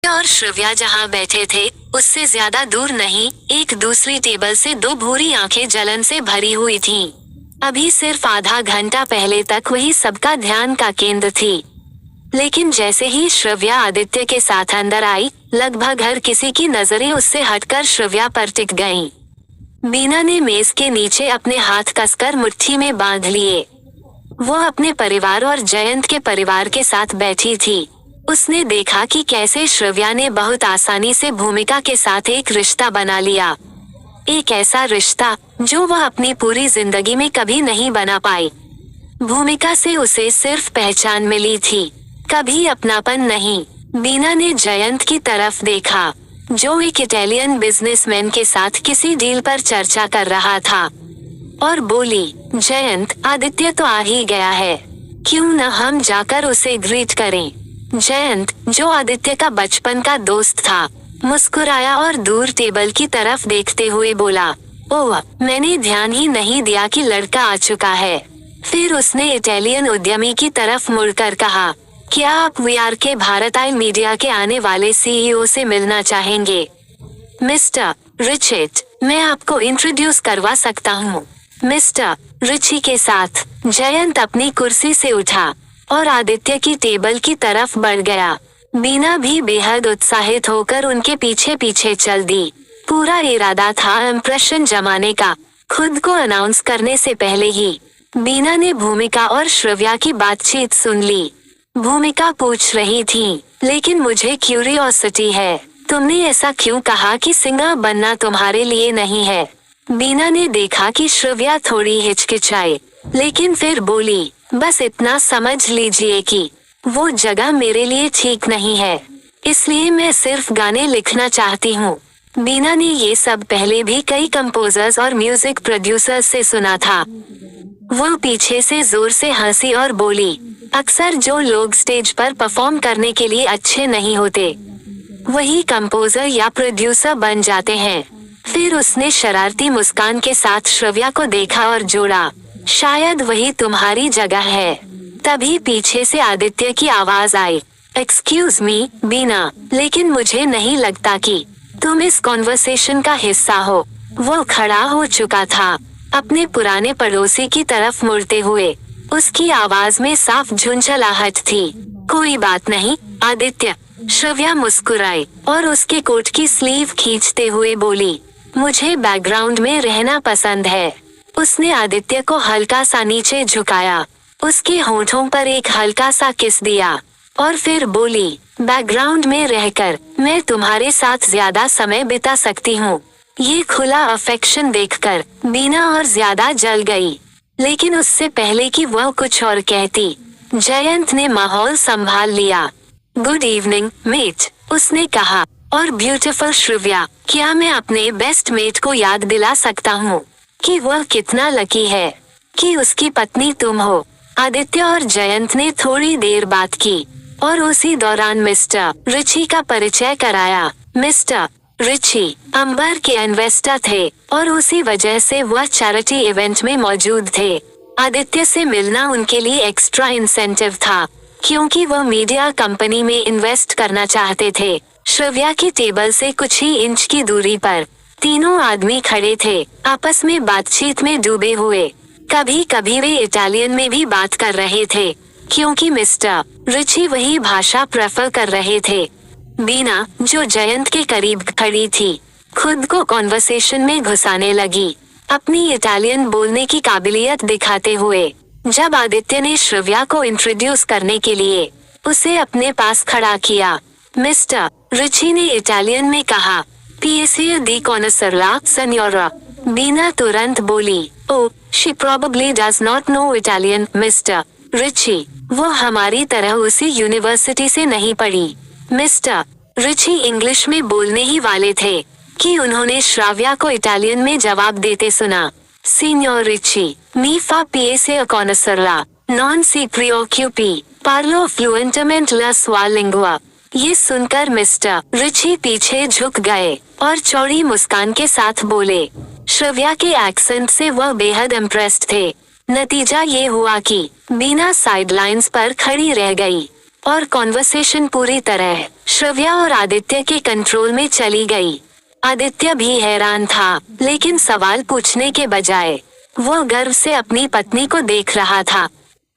और श्रव्या जहाँ बैठे थे उससे ज्यादा दूर नहीं, एक दूसरी टेबल से दो भूरी आंखें जलन से भरी हुई थीं। अभी सिर्फ आधा घंटा पहले तक वही सबका ध्यान का केंद्र थी, लेकिन जैसे ही श्रव्या आदित्य के साथ अंदर आई, लगभग हर किसी की नजरें उससे हटकर श्रव्या पर टिक गईं। बीना ने मेज के नीचे अपने हाथ कसकर मुट्ठी में बांध लिए। वो अपने परिवार और जयंत के परिवार के साथ बैठी थी। उसने देखा कि कैसे श्रव्या ने बहुत आसानी से भूमिका के साथ एक रिश्ता बना लिया, एक ऐसा रिश्ता जो वह अपनी पूरी जिंदगी में कभी नहीं बना पाई। भूमिका से उसे सिर्फ पहचान मिली थी, कभी अपनापन नहीं। बीना ने जयंत की तरफ देखा, जो एक इटालियन बिजनेसमैन के साथ किसी डील पर चर्चा कर रहा था, और बोली, जयंत, आदित्य तो आ ही गया है, क्यों न हम जाकर उसे ग्रीट करें। जयंत, जो आदित्य का बचपन का दोस्त था, मुस्कुराया और दूर टेबल की तरफ देखते हुए बोला, ओह, मैंने ध्यान ही नहीं दिया कि लड़का आ चुका है। फिर उसने इटालियन उद्यमी की तरफ मुड़कर कहा, क्या आप वीआर के भारत आई मीडिया के आने वाले सीईओ से मिलना चाहेंगे? मिस्टर रिचर्ड, मैं आपको इंट्रोड्यूस करवा सकता हूँ। मिस्टर रिची के साथ जयंत अपनी कुर्सी से उठा और आदित्य की टेबल की तरफ बढ़ गया। बीना भी बेहद उत्साहित होकर उनके पीछे पीछे चल दी। पूरा इरादा था इम्प्रेशन जमाने का। खुद को अनाउंस करने से पहले ही बीना ने भूमिका और श्रव्या की बातचीत सुन ली। भूमिका पूछ रही थी, लेकिन मुझे क्यूरियोसिटी है, तुमने ऐसा क्यों कहा कि सिंगर बनना तुम्हारे लिए नहीं है? बीना ने देखा कि श्रव्या थोड़ी हिचकिचाई, लेकिन फिर बोली, बस इतना समझ लीजिए कि वो जगह मेरे लिए ठीक नहीं है, इसलिए मैं सिर्फ गाने लिखना चाहती हूँ। बीना ने ये सब पहले भी कई कंपोजर्स और म्यूजिक प्रोड्यूसर्स से सुना था। वो पीछे से जोर से हंसी और बोली, अक्सर जो लोग स्टेज पर परफॉर्म करने के लिए अच्छे नहीं होते, वही कंपोजर या प्रोड्यूसर बन जाते हैं। फिर उसने शरारती मुस्कान के साथ श्रव्या को देखा और जोड़ा, शायद वही तुम्हारी जगह है। तभी पीछे से आदित्य की आवाज आई, एक्सक्यूज मी बीना, लेकिन मुझे नहीं लगता कि तुम इस कॉन्वर्सेशन का हिस्सा हो। वो खड़ा हो चुका था, अपने पुराने पड़ोसी की तरफ मुड़ते हुए। उसकी आवाज में साफ झुंझलाहट थी। कोई बात नहीं आदित्य। श्रव्या मुस्कुराई और उसके कोट की स्लीव खींचते हुए बोली, मुझे बैकग्राउंड में रहना पसंद है। उसने आदित्य को हल्का सा नीचे झुकाया, उसके होठों पर एक हल्का सा किस दिया और फिर बोली, बैकग्राउंड में रहकर मैं तुम्हारे साथ ज्यादा समय बिता सकती हूँ। ये खुला अफेक्शन देखकर बीना और ज्यादा जल गई, लेकिन उससे पहले कि वह कुछ और कहती, जयंत ने माहौल संभाल लिया। गुड इवनिंग मेट, उसने कहा, और ब्यूटीफुल श्रव्या, क्या मैं अपने बेस्ट मेट को याद दिला सकता हूँ कि वह कितना लकी है कि उसकी पत्नी तुम हो। आदित्य और जयंत ने थोड़ी देर बात की और उसी दौरान मिस्टर रिची का परिचय कराया। मिस्टर रिची अंबर के इन्वेस्टर थे और उसी वजह से वह चैरिटी इवेंट में मौजूद थे। आदित्य से मिलना उनके लिए एक्स्ट्रा इंसेंटिव था, क्योंकि वह मीडिया कंपनी में इन्वेस्ट करना चाहते थे। श्रव्या की टेबल से कुछ ही इंच की दूरी पर तीनों आदमी खड़े थे, आपस में बातचीत में डूबे हुए। कभी कभी वे इटालियन में भी बात कर रहे थे, क्योंकि मिस्टर रिची वही भाषा प्रेफर कर रहे थे। बीना, जो जयंत के करीब खड़ी थी, खुद को कॉन्वर्सेशन में घुसाने लगी, अपनी इटालियन बोलने की काबिलियत दिखाते हुए। जब आदित्य ने श्रव्या को इंट्रोड्यूस करने के लिए उसे अपने पास खड़ा किया, मिस्टर रिची ने इटालियन में कहा, पीएसए दी कॉनसरला सेन्योरा। बीना तुरंत बोली, oh, she probably does not know Italian mister Richie. वो हमारी तरह उसी यूनिवर्सिटी से नहीं पढ़ी। मिस्टर रिची इंग्लिश में बोलने ही वाले थे कि उन्होंने श्राव्या को इटालियन में जवाब देते सुना। Signor Ricci, mi fa piacere conoscerla, non si preoccupi, parlo fluentemente la sua lingua। ये सुनकर मिस्टर रिची पीछे झुक गए और चौड़ी मुस्कान के साथ बोले। श्रव्या के एक्सेंट से वह बेहद इम्प्रेस्ड थे। नतीजा ये हुआ कि बीना साइडलाइंस पर खड़ी रह गई। और कॉन्वर्सेशन पूरी तरह श्रव्या और आदित्य के कंट्रोल में चली गई। आदित्य भी हैरान था, लेकिन सवाल पूछने के बजाय वो गर्व से अपनी पत्नी को देख रहा था।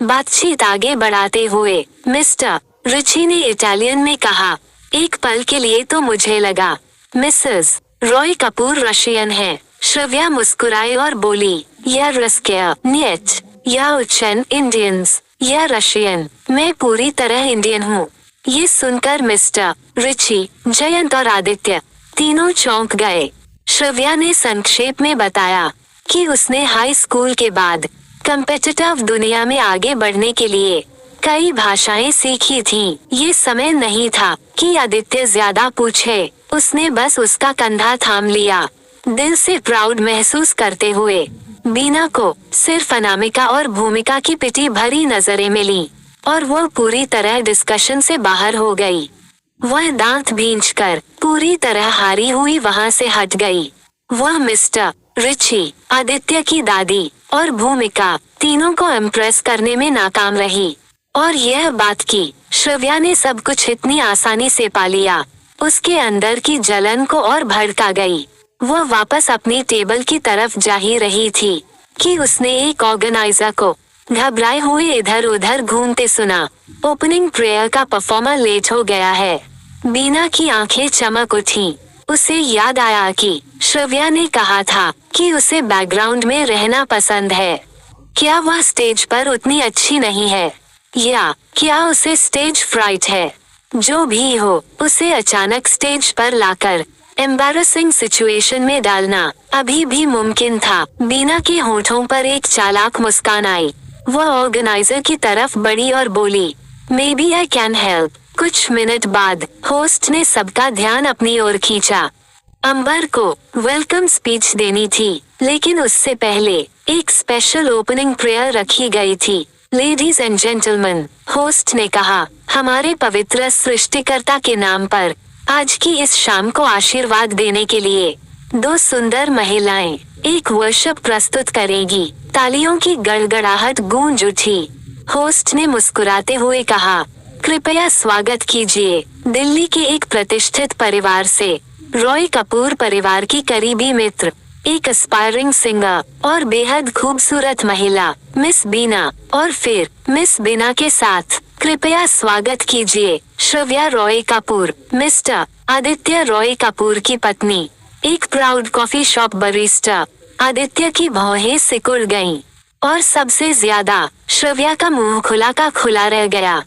बातचीत आगे बढ़ाते हुए मिस्टर रिची ने इटालियन में कहा, एक पल के लिए तो मुझे लगा मिसेस रॉय कपूर रशियन है। श्रव्या मुस्कुराई और बोली, या रस्किया न्यच, या उच्चन इंडियंस, या रशियन। मैं पूरी तरह इंडियन हूँ। ये सुनकर मिस्टर रिची, जयंत और आदित्य तीनों चौंक गए। श्रव्या ने संक्षेप में बताया कि उसने हाई स्कूल के बाद कम्पिटिटिव दुनिया में आगे बढ़ने के लिए कई भाषाएं सीखी थीं। ये समय नहीं था कि आदित्य ज्यादा पूछे, उसने बस उसका कंधा थाम लिया, दिल से प्राउड महसूस करते हुए। बीना को सिर्फ अनामिका और भूमिका की पिटी भरी नजरें मिली और वो पूरी तरह डिस्कशन से बाहर हो गई। वह दांत भींचकर पूरी तरह हारी हुई वहां से हट गई। वह मिस्टर रिची, आदित्य की दादी और भूमिका तीनों को इम्प्रेस करने में नाकाम रही। और यह बात कि श्रव्या ने सब कुछ इतनी आसानी से पा लिया, उसके अंदर की जलन को और भड़का गई। वह वापस अपनी टेबल की तरफ जा ही रही थी कि उसने एक ऑर्गेनाइजर को घबराए हुए इधर उधर घूमते सुना। ओपनिंग प्रेयर का परफॉर्मर लेट हो गया है। बीना की आंखें चमक उठी। उसे याद आया कि श्रव्या ने कहा था कि उसे बैकग्राउंड में रहना पसंद है। क्या वह स्टेज पर उतनी अच्छी नहीं है, या क्या उसे स्टेज फ्राइट है? जो भी हो, उसे अचानक स्टेज पर लाकर एम्बैरेसिंग सिचुएशन में डालना अभी भी मुमकिन था। बीना के होठों पर एक चालाक मुस्कान आई। वह ऑर्गेनाइजर की तरफ बढ़ी और बोली, may be I can help. कुछ मिनट बाद होस्ट ने सबका ध्यान अपनी ओर खींचा। अंबर को वेलकम स्पीच देनी थी, लेकिन उससे पहले एक स्पेशल ओपनिंग प्रेयर रखी गई थी। लेडीज एंड जेंटलमैन, होस्ट ने कहा, हमारे पवित्र सृष्टिकर्ता के नाम पर आज की इस शाम को आशीर्वाद देने के लिए दो सुंदर महिलाएं एक वर्शिप प्रस्तुत करेगी। तालियों की गड़गड़ाहट गूंज उठी। होस्ट ने मुस्कुराते हुए कहा, कृपया स्वागत कीजिए दिल्ली के एक प्रतिष्ठित परिवार से, रॉय कपूर परिवार की करीबी मित्र, एक एस्पायरिंग सिंगर और बेहद खूबसूरत महिला मिस बीना। और फिर मिस बीना के साथ कृपया स्वागत कीजिए श्रव्या रॉय कपूर, मिस्टर आदित्य रॉय कपूर की पत्नी, एक proud coffee shop barista. Aditya की भौहें सिकुड़ गईं और सबसे ज्यादा श्रव्या का मुंह खुला का खुला रह गया।